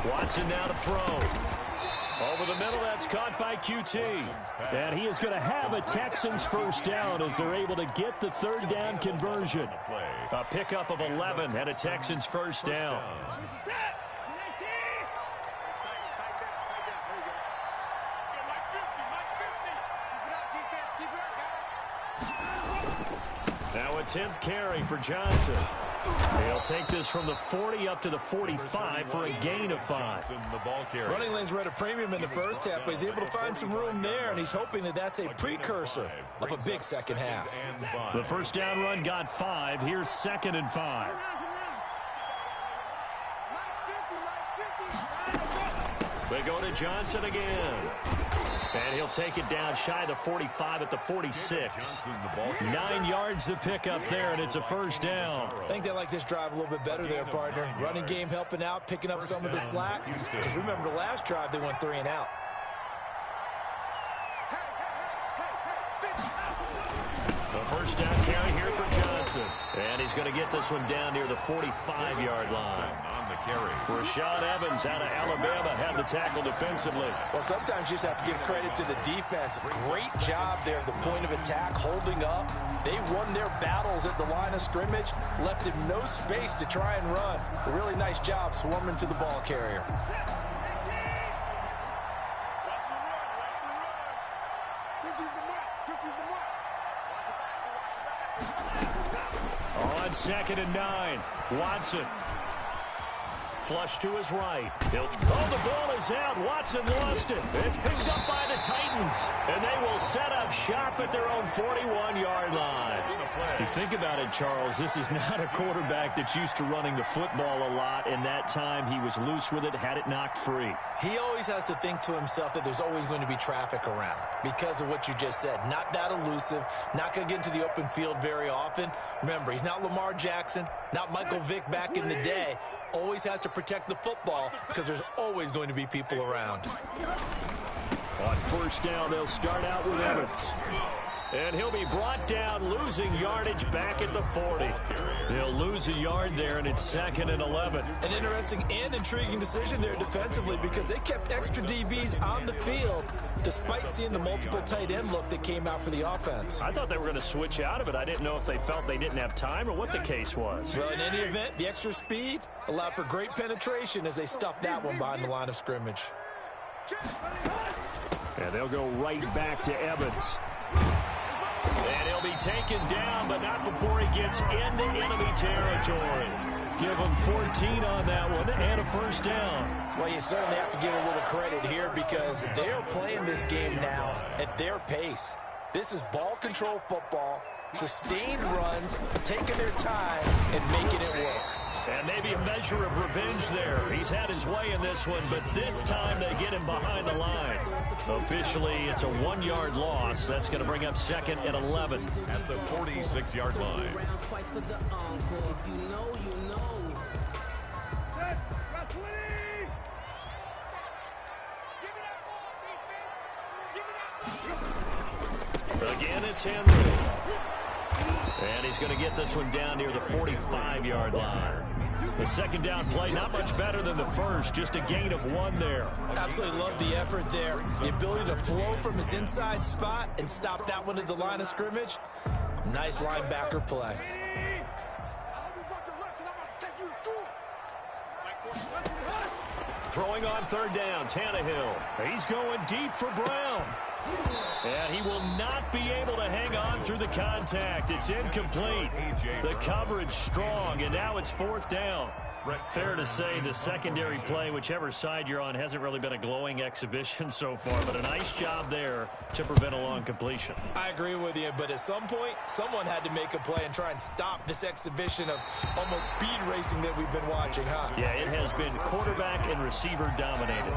Watson now to throw. Over the middle, that's caught by QT. And he is going to have a Texans first down as they're able to get the 3rd down conversion. A pickup of 11 and a Texans first down. Now a 10th carry for Johnson. He'll take this from the 40 up to the 45 for a gain of 5. Running lanes were at a premium in the first half, but he's able to find some room there, and he's hoping that that's a precursor of a big second half. The first down run got 5. Here's 2nd and 5. They go to Johnson again. And he'll take it down shy of the 45 at the 46. 9 yards to pick up there, and it's a first down. I think they like this drive a little bit better there, partner. Running game helping out, picking up some of the slack. Because remember, the last drive, they went 3 and out. The first down carry here for Johnson. And he's going to get this one down near the 45-yard line. Rashad Evans out of Alabama had the tackle defensively. Well, sometimes you just have to give credit to the defense. Great job there at the point of attack, holding up. They won their battles at the line of scrimmage, left him no space to try and run. A really nice job swarming to the ball carrier. On 2nd and 9, Watson. Flush to his right. The ball is out. Watson lost it. It's picked up by the Titans. And they will set up shop at their own 41-yard line. You think about it, Charles, this is not a quarterback that's used to running the football a lot. In that time, he was loose with it, had it knocked free. He always has to think to himself that there's always going to be traffic around because of what you just said. Not that elusive, not going to get into the open field very often. Remember, he's not Lamar Jackson, not Michael Vick back in the day. Always has to protect the football because there's always going to be people around. On first down, they'll start out with Evans. And he'll be brought down, losing yardage back at the 40. They'll lose a yard there, and it's 2nd and 11. An interesting and intriguing decision there defensively because they kept extra DBs on the field despite seeing the multiple tight end look that came out for the offense. I thought they were going to switch out of it. I didn't know if they felt they didn't have time or what the case was. Well, in any event, the extra speed allowed for great penetration as they stuffed that one behind the line of scrimmage. And they'll go right back to Evans. And he'll be taken down, but not before he gets into enemy territory. Give him 14 on that one and a first down. Well, you certainly have to give a little credit here because they're playing this game now at their pace. This is ball control football, sustained runs, taking their time and making it work. And maybe a measure of revenge there. He's had his way in this one, but this time they get him behind the line. Officially, it's a 1-yard loss. That's going to bring up 2nd and 11. At the 46-yard line. Again, it's Henry. And he's going to get this one down near the 45-yard line. The second down play, not much better than the first, just a gain of 1 there. Absolutely love the effort there. The ability to flow from his inside spot and stop that one at the line of scrimmage. Nice linebacker play. Throwing on 3rd down, Tannehill. He's going deep for Brown. And he will not be able to hang on through the contact. It's incomplete. The coverage strong, and now it's 4th down. Fair to say the secondary play, whichever side you're on, hasn't really been a glowing exhibition so far, but a nice job there to prevent a long completion. I agree with you, but at some point, someone had to make a play and try and stop this exhibition of almost speed racing that we've been watching, huh? Yeah, it has been quarterback and receiver dominated.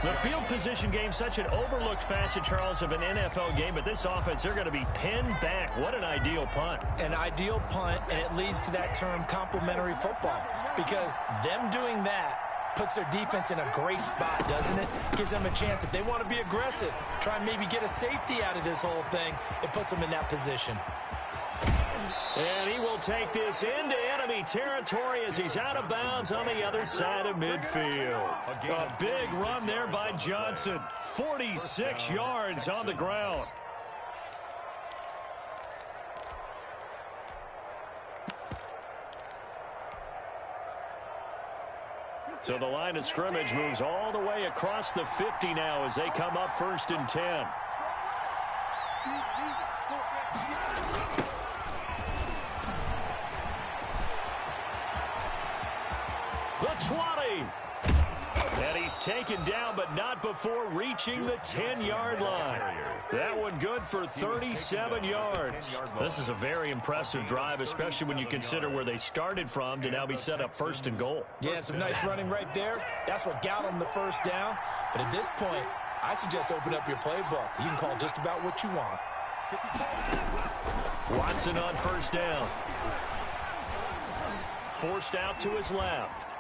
The field position game, such an overlooked facet, Charles, of an NFL game, but this offense, they're going to be pinned back. What an ideal punt. An ideal punt, and it leads to that term complementary football, because them doing that puts their defense in a great spot, doesn't it? Gives them a chance. If they want to be aggressive, try and maybe get a safety out of this whole thing, it puts them in that position. And he will take this into enemy territory as he's out of bounds on the other side of midfield. A big run there by Johnson. 46 yards on the ground. So the line of scrimmage moves all the way across the 50 now as they come up 1st and 10. The 20. And he's taken down, but not before reaching the 10-yard line. That one good for 37 yards. This is a very impressive drive, especially when you consider where they started from to now be set up first and goal. Yeah, some nice running right there. That's what got them the first down. But at this point, I suggest open up your playbook. You can call just about what you want. Watson on first down. Forced out to his left.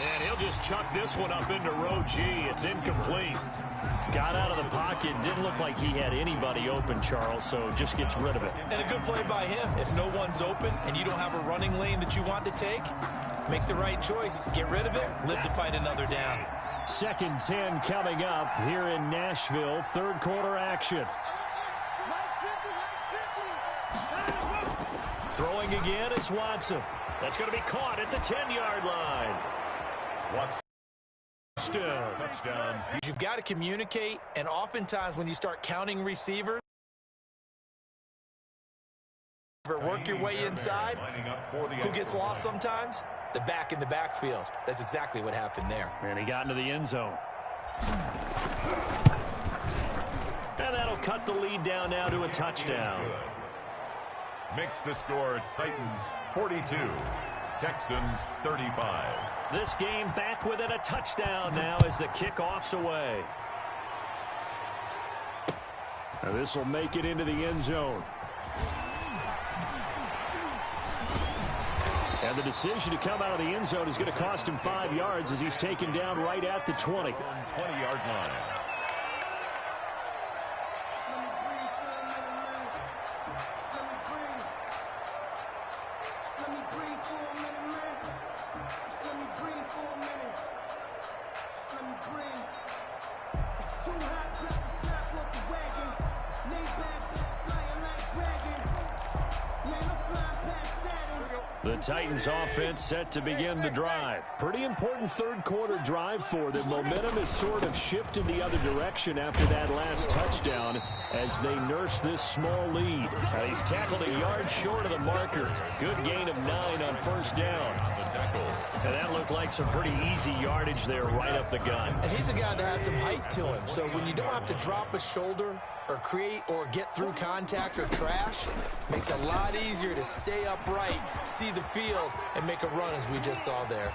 And he'll just chuck this one up into row G. It's incomplete. Got out of the pocket. Didn't look like he had anybody open, Charles, so just gets rid of it. And a good play by him. If no one's open and you don't have a running lane that you want to take, make the right choice. Get rid of it. Live to fight another down. 2nd and 10 coming up here in Nashville. Third quarter action. Throwing again is Watson. That's going to be caught at the 10-yard line. Touchdown. You've got to communicate, and oftentimes when you start counting receivers, work your way inside. Who gets lost sometimes? The back in the backfield. That's exactly what happened there. And he got into the end zone. And that'll cut the lead down now to a touchdown. Makes the score Titans 42, Texans 35. This game back within a touchdown now as the kickoff's away. Now this will make it into the end zone. And the decision to come out of the end zone is going to cost him 5 yards as he's taken down right at the 20. 20-yard line. The Titans offense set to begin the drive. Pretty important third quarter drive for them. Momentum has sort of shifted the other direction after that last touchdown as they nurse this small lead. Now he's tackled a yard short of the marker. Good gain of 9 on first down. And that looked like some pretty easy yardage there right up the gut. And he's a guy that has some height to him. So when you don't have to drop a shoulder or create or get through contact or trash, makes it a lot easier to stay upright, see the field, and make a run as we just saw there.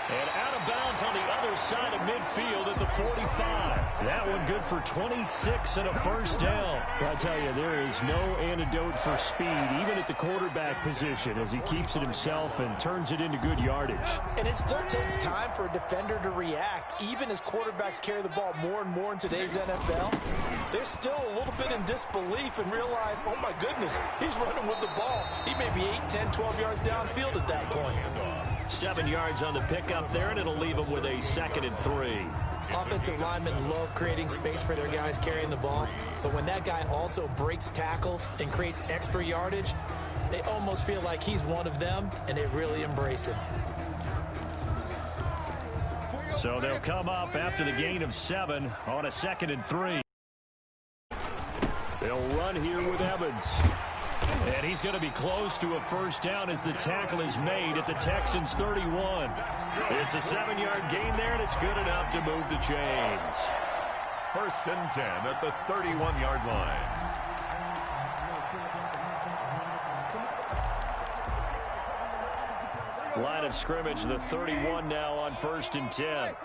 And out of bounds on the other side of midfield at the 45. That one good for 26 and a first down. I tell you, there is no antidote for speed, even at the quarterback position, as he keeps it himself and turns it into good yardage. And it still takes time for a defender to react. Even as quarterbacks carry the ball more and more in today's NFL, they're still a little bit in disbelief and realize, oh my goodness, he's running with the ball. He may be 8, 10, 12 yards downfield at that point. 7 yards on the pickup there, and it'll leave them with a 2nd and 3. Offensive linemen love creating space for their guys carrying the ball, but when that guy also breaks tackles and creates extra yardage, they almost feel like he's one of them, and they really embrace it. So they'll come up after the gain of 7 on a 2nd and 3. They'll run here with Evans. And he's going to be close to a first down as the tackle is made at the Texans' 31. It's a 7-yard gain there, and it's good enough to move the chains. 1st and 10 at the 31-yard line. Line of scrimmage, the 31 now on 1st and 10.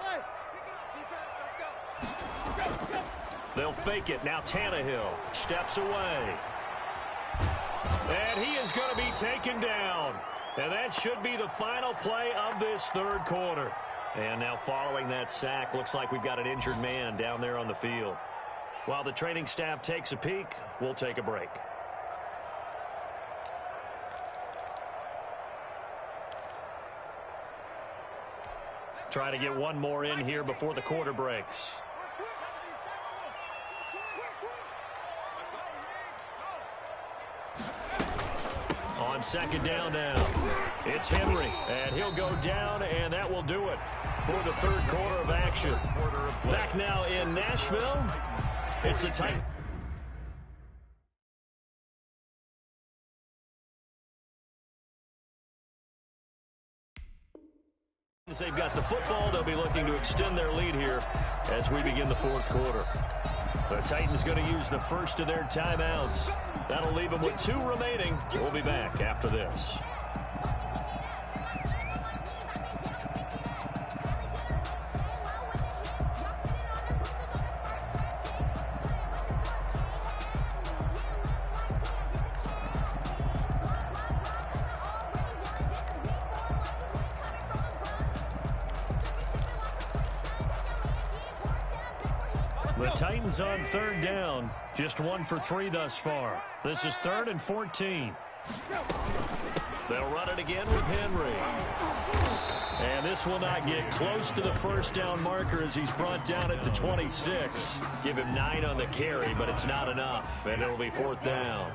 They'll fake it. Now Tannehill steps away. And he is going to be taken down. And that should be the final play of this third quarter. And now following that sack, looks like we've got an injured man down there on the field. While the training staff takes a peek, we'll take a break. Try to get one more in here before the quarter breaks. On 2nd down now, it's Henry, and he'll go down, and that will do it for the third quarter of action. Back now in Nashville, it's the Titans. As they've got the football, they'll be looking to extend their lead here as we begin the fourth quarter. The Titans going to use the first of their timeouts. That'll leave them with 2 remaining. We'll be back after this. The Titans on 3rd down. Just 1 for 3 thus far. This is 3rd and 14. They'll run it again with Henry. And this will not get close to the first down marker as he's brought down at the 26. Give him 9 on the carry, but it's not enough. And it'll be 4th down.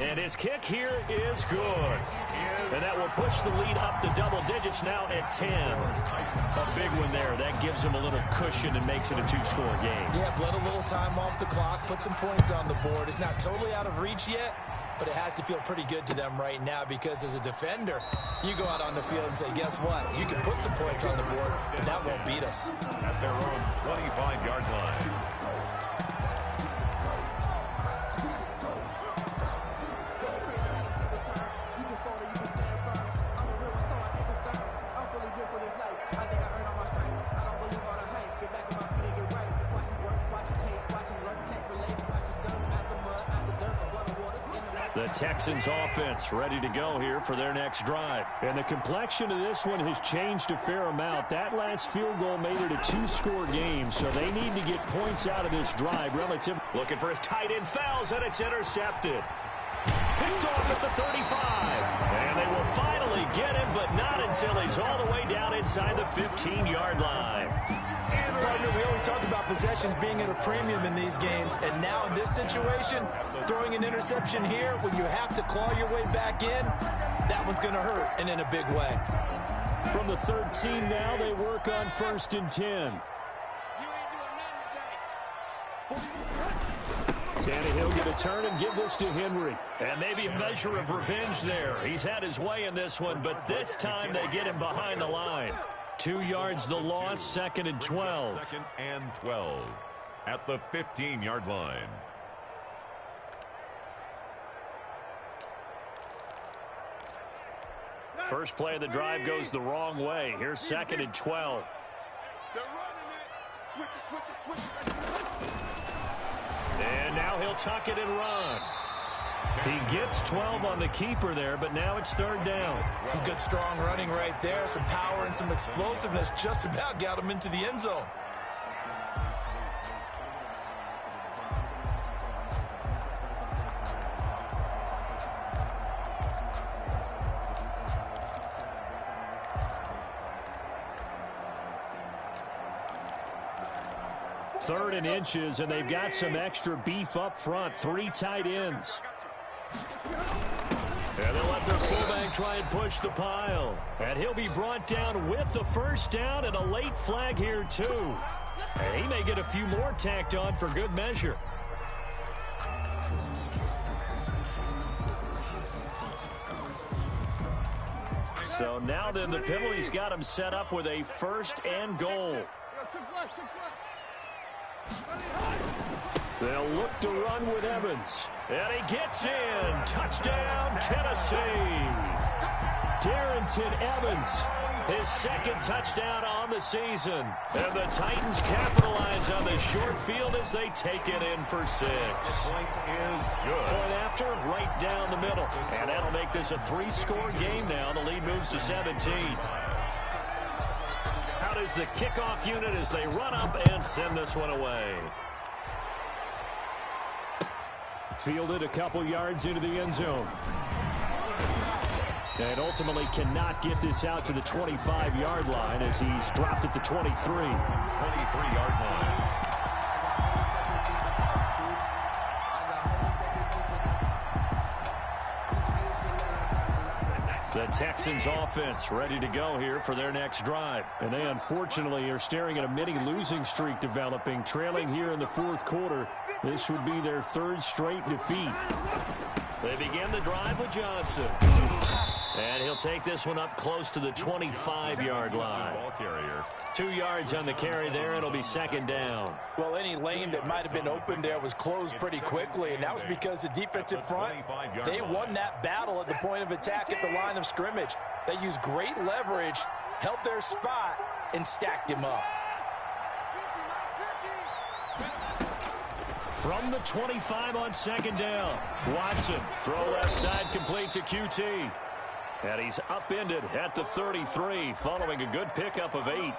And his kick here is good. And that will push the lead up to double digits now at 10. A big one there. That gives him a little cushion and makes it a 2-score game. Yeah, bled a little time off the clock, put some points on the board. It's not totally out of reach yet, but it has to feel pretty good to them right now because as a defender, you go out on the field and say, guess what? You can put some points on the board, but that won't beat us. At their own 25-yard line. The Texans offense ready to go here for their next drive. And the complexion of this one has changed a fair amount. That last field goal made it a 2-score game, so they need to get points out of this drive relative. Looking for his tight end, fouls, and it's intercepted. Picked off at the 35. And they will finally get him, but not until he's all the way down inside the 15-yard line. Partner, we always talk about possessions being at a premium in these games, and now in this situation, throwing an interception here when you have to claw your way back in, that one's going to hurt, and in a big way. From the 13 now, they work on 1st and 10. Tannehill get a turn and give this to Henry. And maybe a measure of revenge there. He's had his way in this one, but this time they get him behind the line. 2 yards the loss, 2nd and 12. 2nd and 12 at the 15-yard line. First play of the drive goes the wrong way. Here's 2nd and 12. And now he'll tuck it and run. He gets 12 on the keeper there, but now it's 3rd down. Some good strong running right there. Some power and some explosiveness just about got him into the end zone. Third and inches, and they've got some extra beef up front. 3 tight ends. And they'll let their fullback try and push the pile. And he'll be brought down with the first down and a late flag here, too. And he may get a few more tacked on for good measure. So now then the penalty's got him set up with a 1st and goal. They'll look to run with Evans. And he gets in. Touchdown, Tennessee. Darrington Evans, his 2nd touchdown on the season. And the Titans capitalize on the short field as they take it in for 6. Point is good. Point after, right down the middle. And that'll make this a 3-score game now. The lead moves to 17. Out is the kickoff unit as they run up and send this one away. Fielded a couple yards into the end zone. And ultimately cannot get this out to the 25-yard line as he's dropped at the 23. 23-yard line. The Texans offense ready to go here for their next drive. And they unfortunately are staring at a mini losing streak developing, trailing here in the 4th quarter. This would be their 3rd straight defeat. They begin the drive with Johnson. And he'll take this one up close to the 25-yard line. 2 yards on the carry there. It'll be second down. Well, any lane that might have been open there was closed pretty quickly, and that was because the defensive front, they won that battle at the point of attack at the line of scrimmage. They used great leverage, held their spot, and stacked him up. From the 25 on second down, Watson, throw left side, complete to QT. And he's upended at the 33, following a good pickup of 8.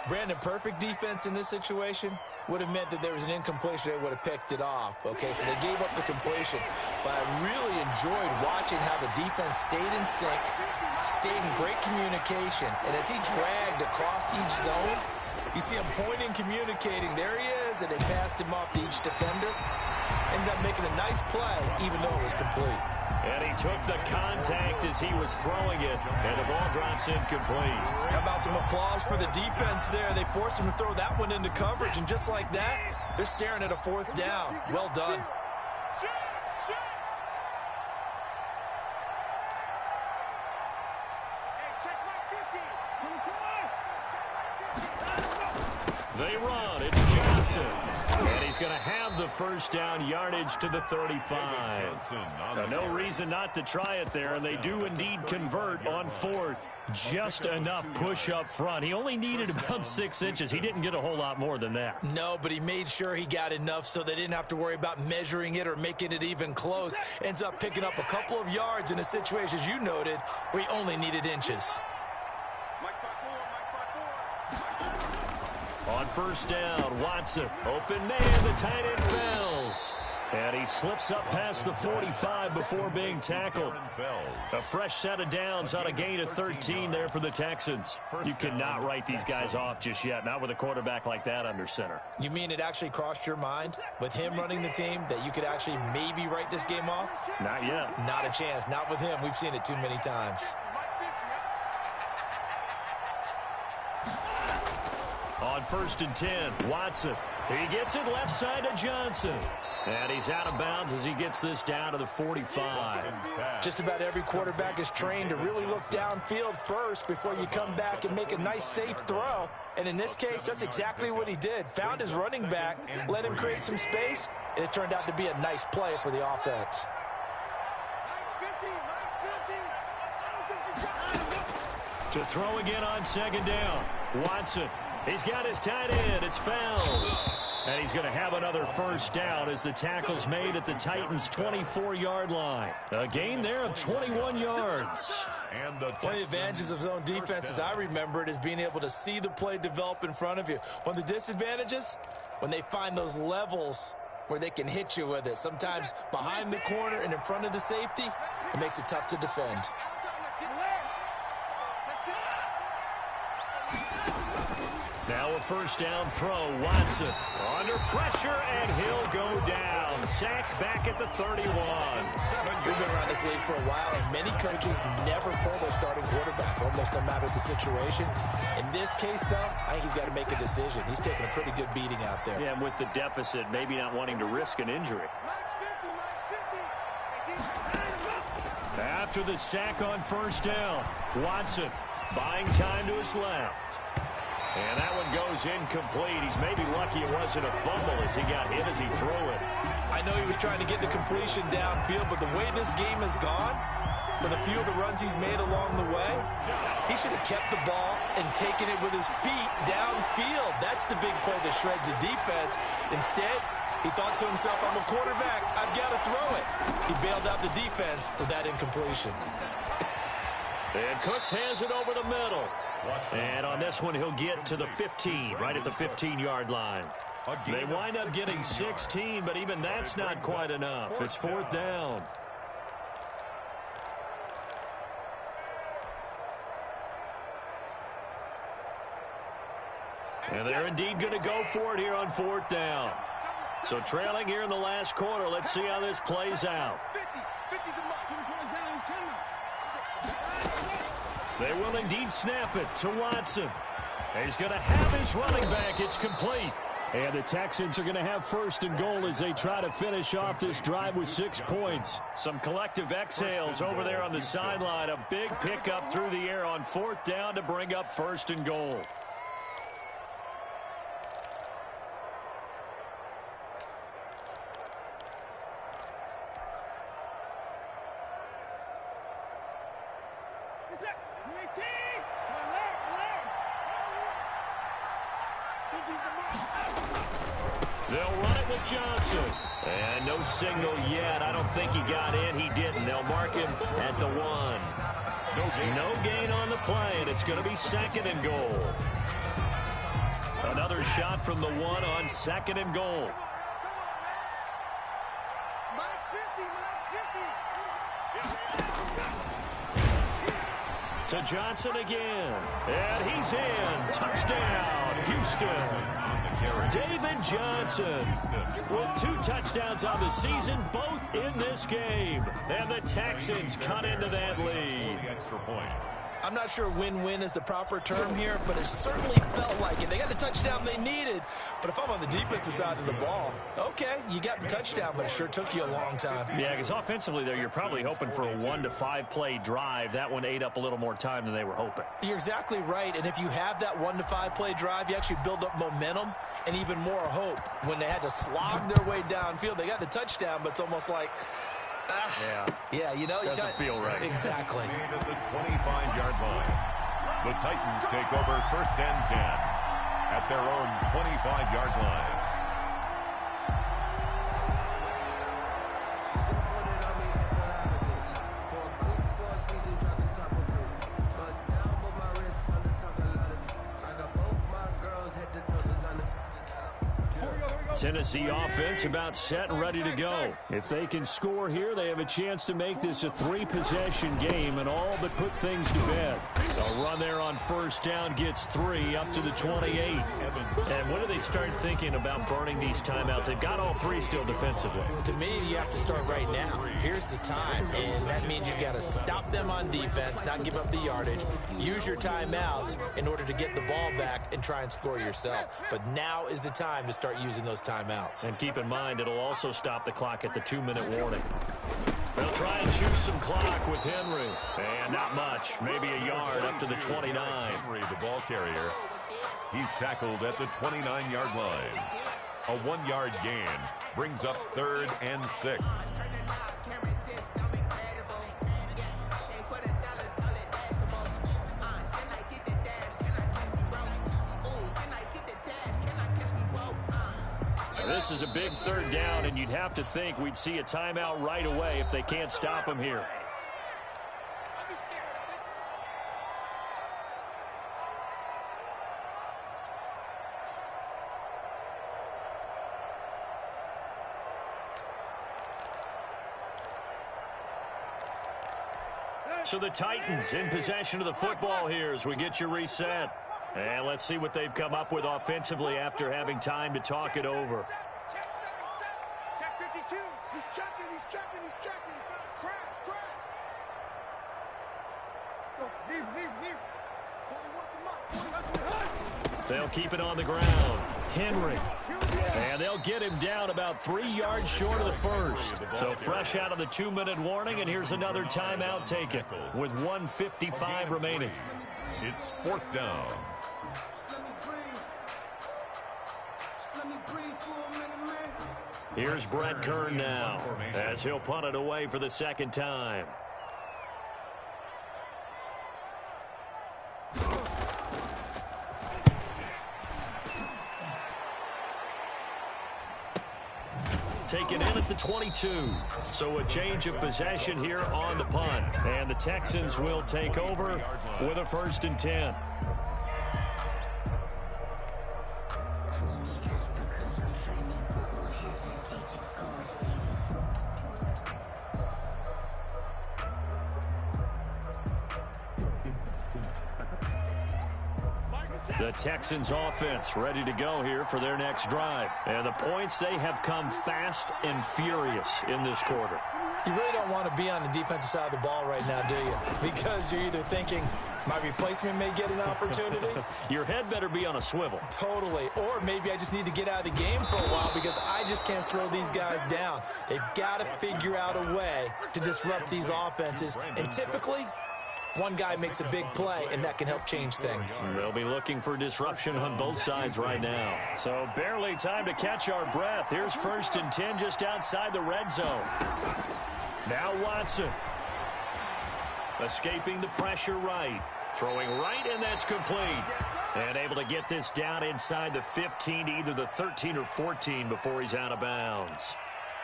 Brandon, perfect defense in this situation would have meant that there was an incompletion. They would have picked it off. Okay, so they gave up the completion. But I really enjoyed watching how the defense stayed in sync, stayed in great communication. And as he dragged across each zone, you see him pointing, communicating. There he is, and they passed him off to each defender. Ended up making a nice play, even though it was complete. And he took the contact as he was throwing it, and the ball drops incomplete. How about some applause for the defense there? They forced him to throw that one into coverage, and just like that, they're staring at a fourth down. Well done. They run. It's Johnson. And he's going to have the first down, yardage to the 35. No reason not to try it there, and they do indeed convert on fourth. Just enough push up front. He only needed about 6 inches. He didn't get a whole lot more than that. No, but he made sure he got enough so they didn't have to worry about measuring it or making it even close. Ends up picking up a couple of yards in a situation, as you noted, where he only needed inches. On first down, Watson, open man, the tight end fails. And he slips up past the 45 before being tackled. A fresh set of downs on a gain of 13 there for the Texans. You cannot write these guys off just yet, not with a quarterback like that under center. You mean it actually crossed your mind with him running the team that you could actually maybe write this game off? Not yet. Not a chance. Not with him. We've seen it too many times. On first and 10, Watson. He gets it left side to Johnson. And he's out of bounds as he gets this down to the 45. Just about every quarterback is trained to really look downfield first before you come back and make a nice, safe throw. And in this case, that's exactly what he did. Found his running back, let him create some space, and it turned out to be a nice play for the offense. To throw again on second down, Watson. He's got his tight end. It's Fells. And he's going to have another first down as the tackle's made at the Titans' 24-yard line. A gain there of 21 yards. One of the advantages of zone defense, as I remember it, is being able to see the play develop in front of you. One of the disadvantages, when they find those levels where they can hit you with it. Sometimes behind the corner and in front of the safety, it makes it tough to defend. Now a first down throw. Watson under pressure, and he'll go down. Sacked back at the 31. We've been around this league for a while, and many coaches never pull their starting quarterback, almost no matter the situation. In this case, though, I think he's got to make a decision. He's taking a pretty good beating out there. Yeah, and with the deficit, maybe not wanting to risk an injury. After the sack on first down, Watson buying time to his left. And that one goes incomplete. He's maybe lucky it wasn't a fumble as he got hit as he threw it. I know he was trying to get the completion downfield, but the way this game has gone, with a few of the runs he's made along the way, he should have kept the ball and taken it with his feet downfield. That's the big play that shreds the defense. Instead, he thought to himself, I'm a quarterback, I've got to throw it. He bailed out the defense with that incompletion. And Cooks has it over the middle. And on this one, he'll get to the 15, right at the 15-yard line. They wind up getting 16, but even that's not quite enough. It's fourth down. And they're indeed going to go for it here on fourth down. So trailing here in the last quarter, let's see how this plays out. They will indeed snap it to Watson. He's going to have his running back. It's complete. And the Texans are going to have first and goal as they try to finish off this drive with 6 points. Some collective exhales over there on the sideline. A big pickup through the air on 4th down to bring up first and goal. They'll run it with Johnson. And no signal yet. I don't think he got in. He didn't. They'll mark him at the 1. No gain on the play, and it's going to be 2nd and goal. Another shot from the 1 on 2nd and goal. To Johnson again. And he's in. Touchdown, Houston. David Johnson with 2 touchdowns on the season, both in this game. And the Texans cut into that lead. I'm not sure win-win is the proper term here, but it certainly felt like it. They got the touchdown they needed, but if I'm on the defensive side of the ball, okay, you got the touchdown, but it sure took you a long time. Yeah, because offensively there, you're probably hoping for a 1 to 5 play drive. That one ate up a little more time than they were hoping. You're exactly right, and if you have that 1 to 5 play drive, you actually build up momentum and even more hope. When they had to slog their way downfield, they got the touchdown, but it's almost like, yeah, you know, doesn't feel right. Exactly. At the 25-yard line, the Titans take over 1st and 10 at their own 25-yard line. Tennessee offense about set and ready to go. If they can score here, they have a chance to make this a 3-possession game and all but put things to bed. A run there on 1st down gets 3 up to the 28. And when do they start thinking about burning these timeouts? They've got all 3 still defensively. To me, you have to start right now. Here's the time, and that means you've got to stop them on defense, not give up the yardage, use your timeouts in order to get the ball back and try and score yourself. But now is the time to start using those timeouts. And keep in mind, it'll also stop the clock at the 2-minute warning. They'll try and choose some clock with Henry. And not much, maybe a yard up to the 29. Henry, the ball carrier, he's tackled at the 29-yard line. A 1-yard gain brings up 3rd and 6. This is a big 3rd down, and you'd have to think we'd see a timeout right away if they can't stop him here. So the Titans in possession of the football here as we get you reset. And let's see what they've come up with offensively after having time to talk it over. Check 52. He's checking. Crash. Go, deep. They'll keep it on the ground. Henry. And they'll get him down about 3 yards short of the first. So fresh out of the 2-minute warning, and here's another timeout taken with 1:55 remaining. It's 4th down. Here's Brett Kern now as he'll punt it away for the 2nd time. Taken in at the 22. So a change of possession here on the punt. And the Texans will take over with a 1st and 10. The Texans offense ready to go here for their next drive. And the points, they have come fast and furious in this quarter. You really don't want to be on the defensive side of the ball right now, do you? Because you're either thinking, My replacement may get an opportunity. Your head better be on a swivel. Totally. Or maybe I just need to get out of the game for a while because I just can't slow these guys down. They've got to figure out a way to disrupt these offenses. And typically, one guy makes a big play, and that can help change things. They'll be looking for disruption on both sides right now. So barely time to catch our breath. Here's 1st and 10 just outside the red zone. Now Watson. Escaping the pressure right. Throwing right, and that's complete. And able to get this down inside the 15 to either the 13 or 14 before he's out of bounds.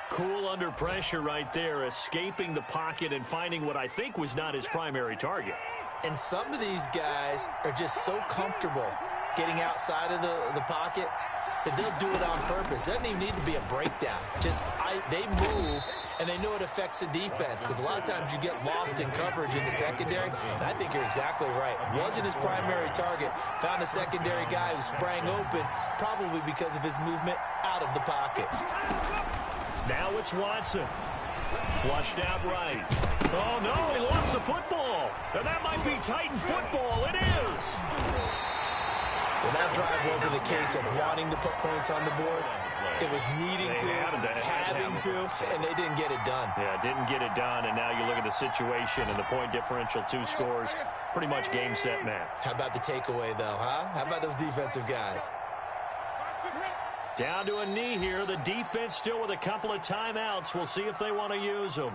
Cool under pressure right there, escaping the pocket and finding what I think was not his primary target. And some of these guys are just so comfortable getting outside of the pocket that they'll do it on purpose. It doesn't even need to be a breakdown. They move, and they know it affects the defense because a lot of times you get lost in coverage in the secondary, and I think you're exactly right. Wasn't his primary target. Found a secondary guy who sprang open, probably because of his movement out of the pocket. Now it's Watson. Flushed out right. Oh, no, he lost the football. And that might be Titan football. It is. Well, that drive wasn't a case of wanting to put points on the board. It was needing to, having to, and they didn't get it done. Yeah, didn't get it done, and now you look at the situation and the point differential, 2 scores, pretty much game, set, match. How about the takeaway, though, huh? How about those defensive guys? Down to a knee here. The defense still with a couple of timeouts. We'll see if they want to use them.